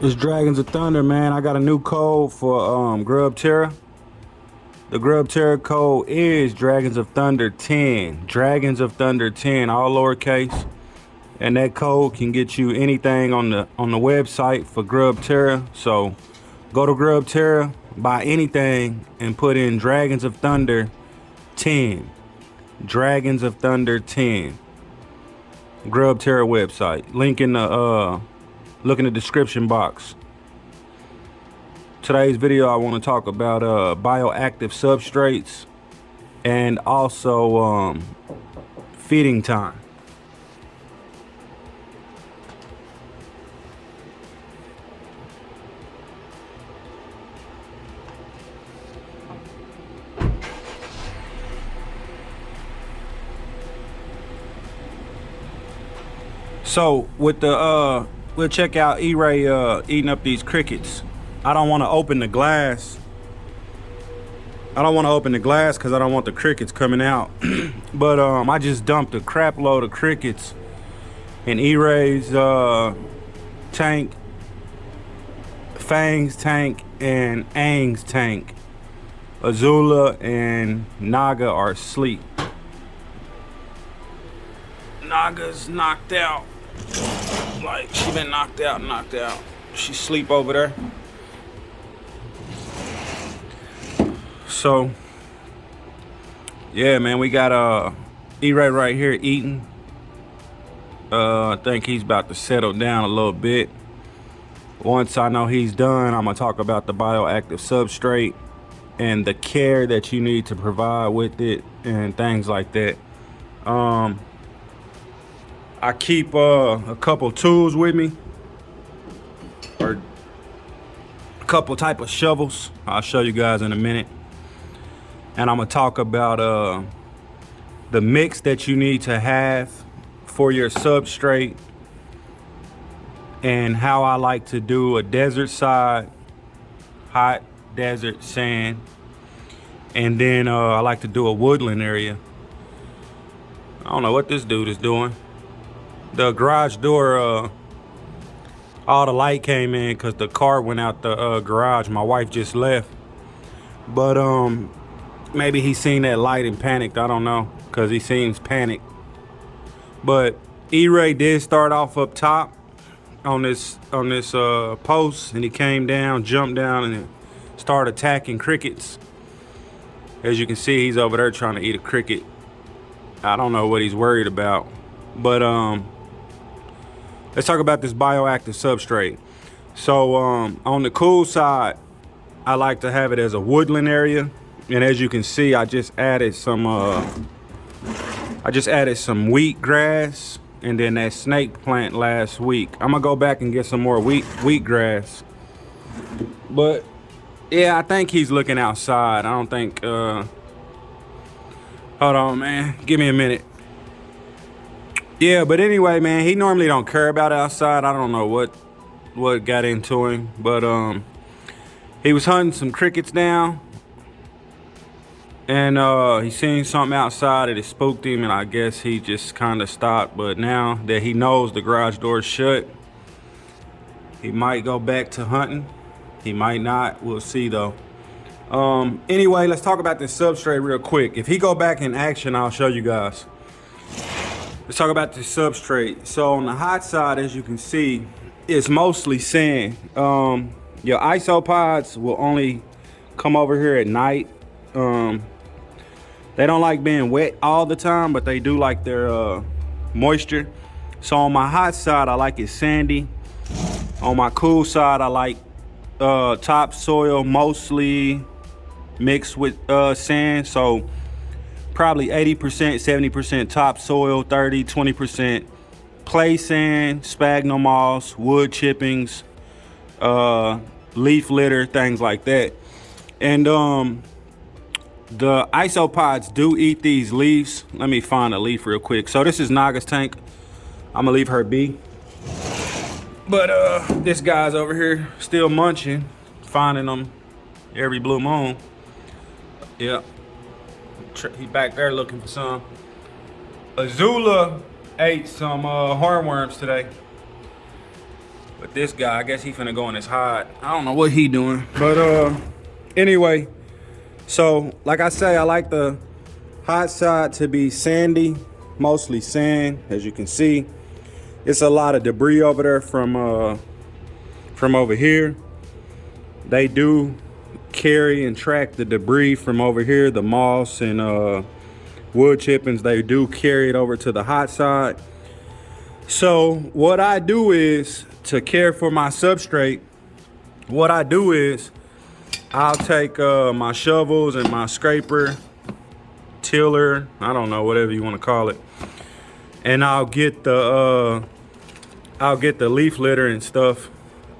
It's Dragons of Thunder, man. I got a new code for Grubterra. The Grubterra code is Dragons of Thunder 10. Dragons of Thunder 10, all lowercase. And that code can get you anything on the website for Grubterra. So go to Grubterra, buy anything, and put in Dragons of Thunder 10. Dragons of Thunder 10. Grubterra website. Link in the look in the description box. Today's video I want to talk about bioactive substrates and also feeding time. So with the we'll check out E-Ray eating up these crickets. I don't want to open the glass. I don't want to open the glass because I don't want the crickets coming out. But I just dumped a crap load of crickets in E-Ray's tank, Fang's tank, and Aang's tank. Azula and Naga are asleep. Naga's knocked out. Like, she been knocked out. She sleep over there. So, yeah, man, we got E-Ray right here eating. I think he's about to settle down a little bit. Once I know he's done, I'm gonna talk about the bioactive substrate and the care that you need to provide with it and things like that. I keep a couple tools with me, or a couple type of shovels. I'll show you guys in a minute. And I'm gonna talk about the mix that you need to have for your substrate and how I like to do a desert side, hot desert sand, and then I like to do a woodland area. I don't know what this dude is doing. The garage door, all the light came in because the car went out the garage. My wife just left. But maybe he seen that light and panicked. I don't know, because he seems panicked. But E-Ray did start off up top on this post, and he came down, jumped down, and started attacking crickets. As you can see, he's over there trying to eat a cricket. I don't know what he's worried about. But let's talk about this bioactive substrate. So on the cool side, I like to have it as a woodland area. And as you can see, I just added some wheat grass and then that snake plant last week. I'm gonna go back and get some more wheat grass. But yeah, I think he's looking outside. I don't think hold on, man. Give me a minute. Yeah, but anyway, man, he normally don't care about outside. I don't know what got into him, but he was hunting some crickets down, and he seen something outside and it spooked him, and I guess he just kind of stopped. But now that he knows the garage door is shut, he might go back to hunting. He might not. We'll see though. Anyway, let's talk about this substrate real quick. If he go back in action, I'll show you guys. Let's talk about the substrate. So on the hot side, as you can see, it's mostly sand. Your isopods will only come over here at night. They don't like being wet all the time, but they do like their moisture. So on my hot side, I like it sandy. On my cool side, I like topsoil mostly mixed with sand. So probably 80%, 70% topsoil, 30, 20% clay sand, sphagnum moss, wood chippings, leaf litter, things like that. And the isopods do eat these leaves. Let me find a leaf real quick. So this is Naga's tank. I'm gonna leave her be. But this guy's over here still munching, finding them every blue moon. Yep. He back there looking for some. Azula ate some hornworms today. But this guy, I guess he finna go in his hide. I don't know what he doing. But anyway, so like I say, I like the hot side to be sandy, mostly sand, as you can see. It's a lot of debris over there from over here. They do carry and track the debris from over here, the moss and wood chippings. They do carry it over to the hot side. So what I do is, to care for my substrate, what I do is I'll take my shovels and my scraper, tiller, I don't know, whatever you want to call it, and I'll get the leaf litter and stuff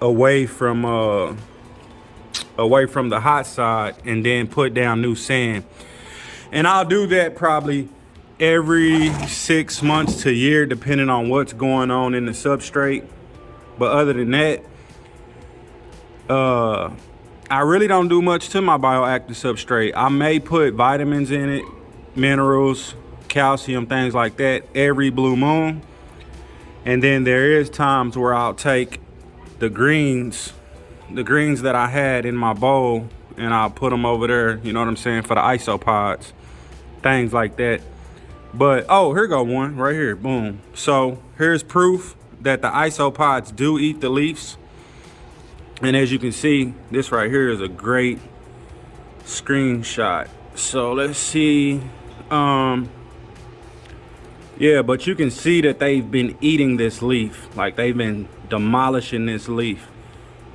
away from the hot side, and then put down new sand. And I'll do that probably every 6 months to a year, depending on what's going on in the substrate. But other than that, I really don't do much to my bioactive substrate. I may put vitamins in it, minerals, calcium, things like that every blue moon. And then there is times where I'll take the greens that I had in my bowl, and I'll put them over there, you know what I'm saying, for the isopods, things like that. But, oh, here go one right here, boom. So here's proof that the isopods do eat the leaves. And as you can see, this right here is a great screenshot. So let's see. Yeah, but you can see that they've been eating this leaf. Like, they've been demolishing this leaf.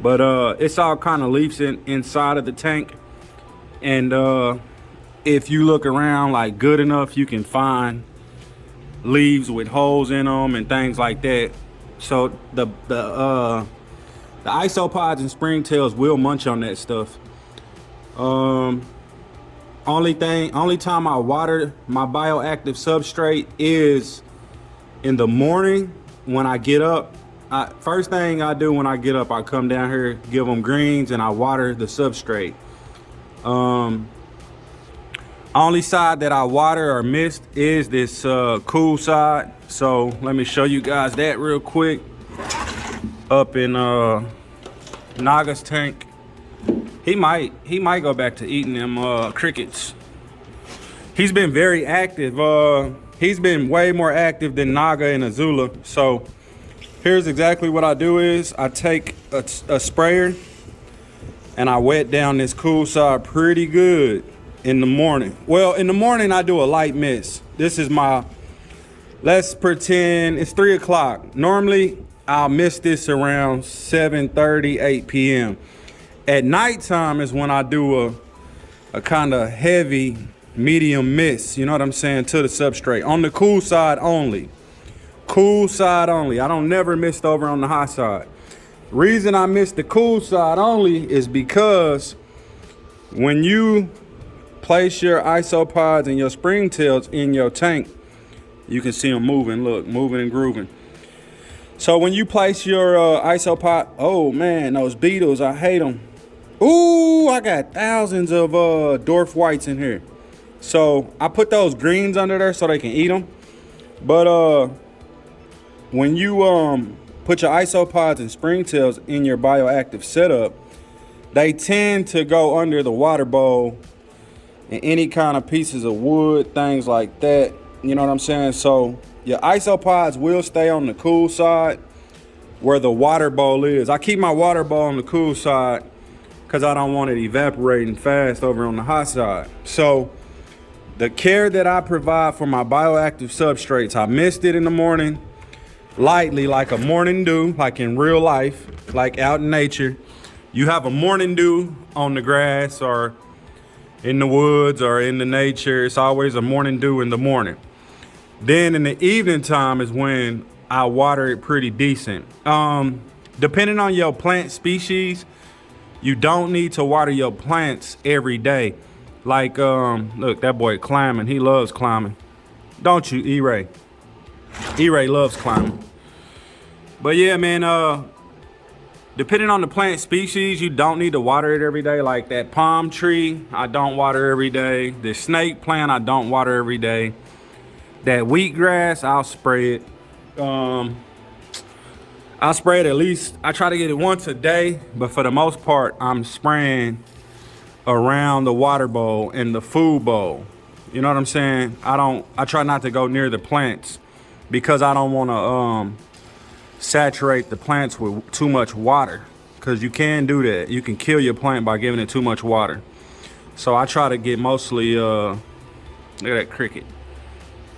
But it's all kind of leaves inside of the tank. And if you look around like good enough, you can find leaves with holes in them and things like that. So the isopods and springtails will munch on that stuff. Only time I water my bioactive substrate is in the morning when I get up. First thing I do when I get up, I come down here, give them greens, and I water the substrate. Only side that I water or mist is this cool side. So let me show you guys that real quick. Up in Naga's tank, he might go back to eating them crickets. He's been very active. He's been way more active than Naga and Azula. So here's exactly what I do is I take a sprayer and I wet down this cool side pretty good in the morning. Well, in the morning I do a light mist. This is my, let's pretend it's 3 o'clock. Normally I'll mist this around 7:30, 8 p.m. At nighttime is when I do a kind of heavy medium mist, you know what I'm saying, to the substrate. On the cool side only. Cool side only. I don't never mist over on the hot side. Reason I mist the cool side only is because when you place your isopods and your springtails in your tank, you can see them moving, look, moving and grooving. So when you place your isopod, oh man, those beetles, I hate them. Ooh, I got thousands of dwarf whites in here. So I put those greens under there so they can eat them. But when you put your isopods and springtails in your bioactive setup, they tend to go under the water bowl and any kind of pieces of wood, things like that. You know what I'm saying? So your isopods will stay on the cool side where the water bowl is. I keep my water bowl on the cool side because I don't want it evaporating fast over on the hot side. So the care that I provide for my bioactive substrates, I mist it in the morning lightly, like a morning dew, like in real life, like out in nature. You have a morning dew on the grass or in the woods or in the nature. It's always a morning dew in the morning. Then in the evening time is when I water it pretty decent. Depending on your plant species, you don't need to water your plants every day. Like, look, that boy climbing. He loves climbing. Don't you, E-Ray? E-Ray loves climbing. But yeah, man, depending on the plant species, you don't need to water it every day. Like that palm tree, I don't water every day. The snake plant, I don't water every day. That wheatgrass, I'll spray it. I spray it at least, I try to get it once a day, but for the most part, I'm spraying around the water bowl and the food bowl. You know what I'm saying? I try not to go near the plants because I don't want to saturate the plants with too much water, because you can do that. You can kill your plant by giving it too much water. So I try to get mostly, look at that cricket.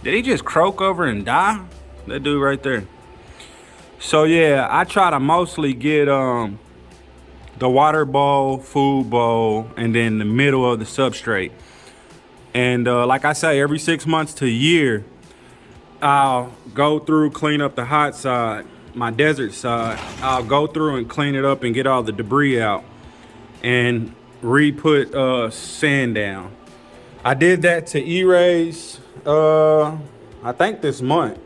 Did he just croak over and die? That dude right there. So yeah, I try to mostly get the water bowl, food bowl, and then the middle of the substrate. And like I say, every 6 months to a year, I'll go through, clean up the hot side, my desert side. I'll go through and clean it up and get all the debris out and re-put sand down. I did that to E-rays, I think this month.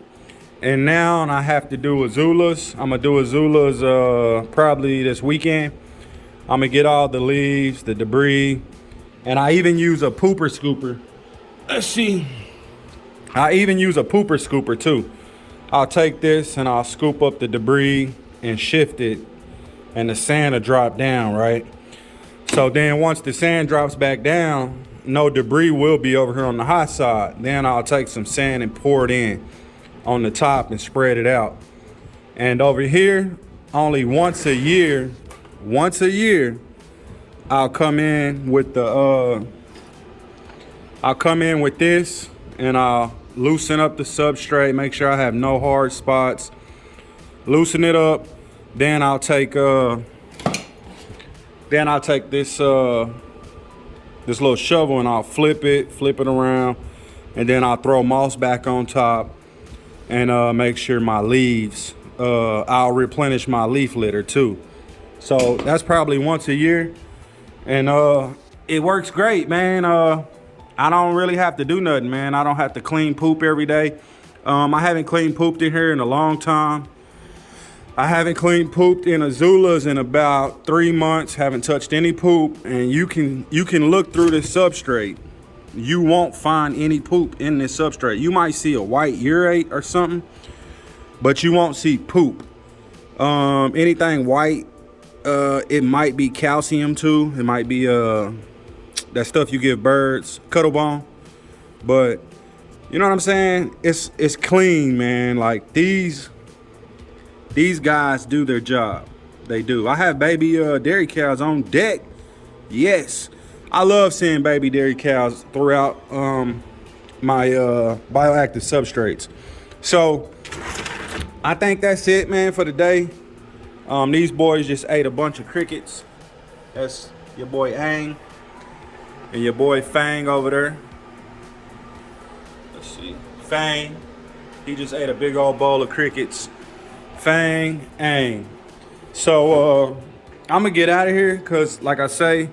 And now I have to do azulas. I'm gonna do azulas probably this weekend. I'm gonna get all the leaves, the debris, and I even use a pooper scooper. Let's see. I even use a pooper scooper too. I'll take this and I'll scoop up the debris and shift it, and the sand will drop down, right? So then once the sand drops back down, no debris will be over here on the hot side. Then I'll take some sand and pour it in on the top and spread it out. And over here, only once a year, I'll come in with the this, and I'll loosen up the substrate, make sure I have no hard spots, loosen it up. Then I'll take this little shovel and I'll flip it around, and then I'll throw moss back on top and make sure my leaves, I'll replenish my leaf litter too. So that's probably once a year, and it works great, man. I don't really have to do nothing, man. I don't have to clean poop every day. I haven't clean pooped in here in a long time. I haven't clean pooped in azulas in about 3 months. Haven't touched any poop, and you can look through this substrate. You won't find any poop in this substrate. You might see a white urate or something, but you won't see poop. Anything white, it might be calcium too. It might be that stuff you give birds, cuttle bone. But you know what I'm saying? It's clean, man. Like these guys do their job. They do. I have baby dairy cows on deck. Yes. I love seeing baby dairy cows throughout my bioactive substrates. So I think that's it, man, for the day. These boys just ate a bunch of crickets. That's your boy Ang and your boy Fang over there. Let's see. Fang. He just ate a big old bowl of crickets. Fang, Ang. So I'm gonna get out of here because, like I say,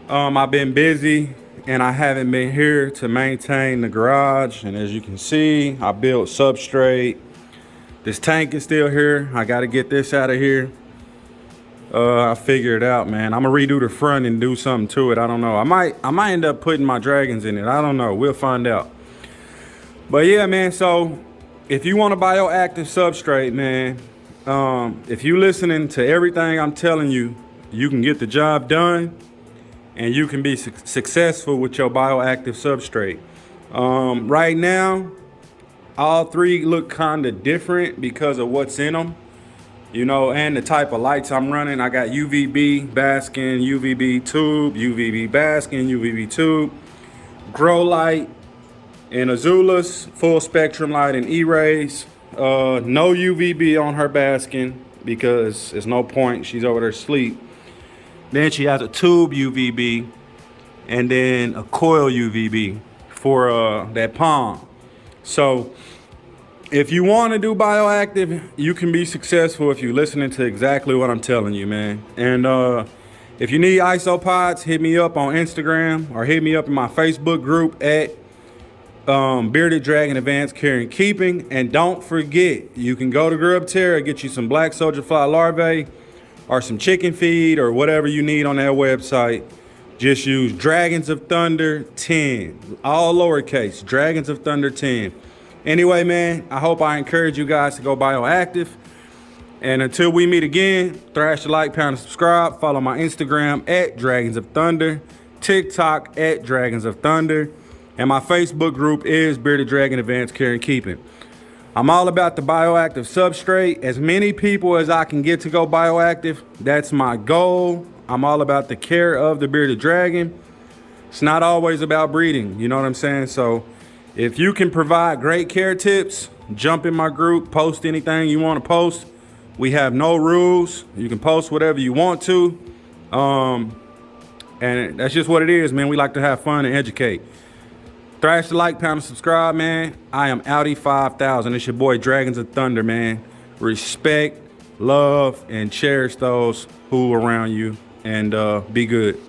I've been busy and I haven't been here to maintain the garage. And as you can see, I built substrate. This tank is still here. I got to get this out of here. I figured it out, man. I'm gonna redo the front and do something to it. I don't know. I might end up putting my dragons in it. I don't know. We'll find out. But yeah, man. So if you want a bioactive substrate, man, if you listening to everything I'm telling you, you can get the job done. And you can be successful with your bioactive substrate. Right now, all three look kind of different because of what's in them, you know, and the type of lights I'm running. I got UVB basking, UVB tube, UVB basking, UVB tube, grow light, and azulas, full spectrum light and E-rays. No UVB on her basking because there's no point. She's over there asleep. Then she has a tube UVB and then a coil UVB for that palm. So if you want to do bioactive, you can be successful if you're listening to exactly what I'm telling you, man. And if you need isopods, hit me up on Instagram or hit me up in my Facebook group at Bearded Dragon Advanced Care and Keeping. And don't forget, you can go to Grubterra, get you some black soldier fly larvae or some chicken feed or whatever you need on that website. Just use Dragons of Thunder 10, all lowercase, Dragons of Thunder 10. Anyway, man, I hope I encourage you guys to go bioactive. And until we meet again, thrash the like, pound, and subscribe. Follow my Instagram at Dragons of Thunder, TikTok at Dragons of Thunder, and my Facebook group is Bearded Dragon Advanced Care and Keeping. I'm all about the bioactive substrate. As many people as I can get to go bioactive, that's my goal. I'm all about the care of the bearded dragon. It's not always about breeding, you know what I'm saying? So if you can provide great care tips, jump in my group, post anything you want to post. We have no rules. You can post whatever you want to. And that's just what it is, man. We like to have fun and educate. Thrash the like, pound, and subscribe, man. I am OUTTIE 5000. It's your boy Dragons of Thunder, man. Respect, love, and cherish those who are around you. And be good.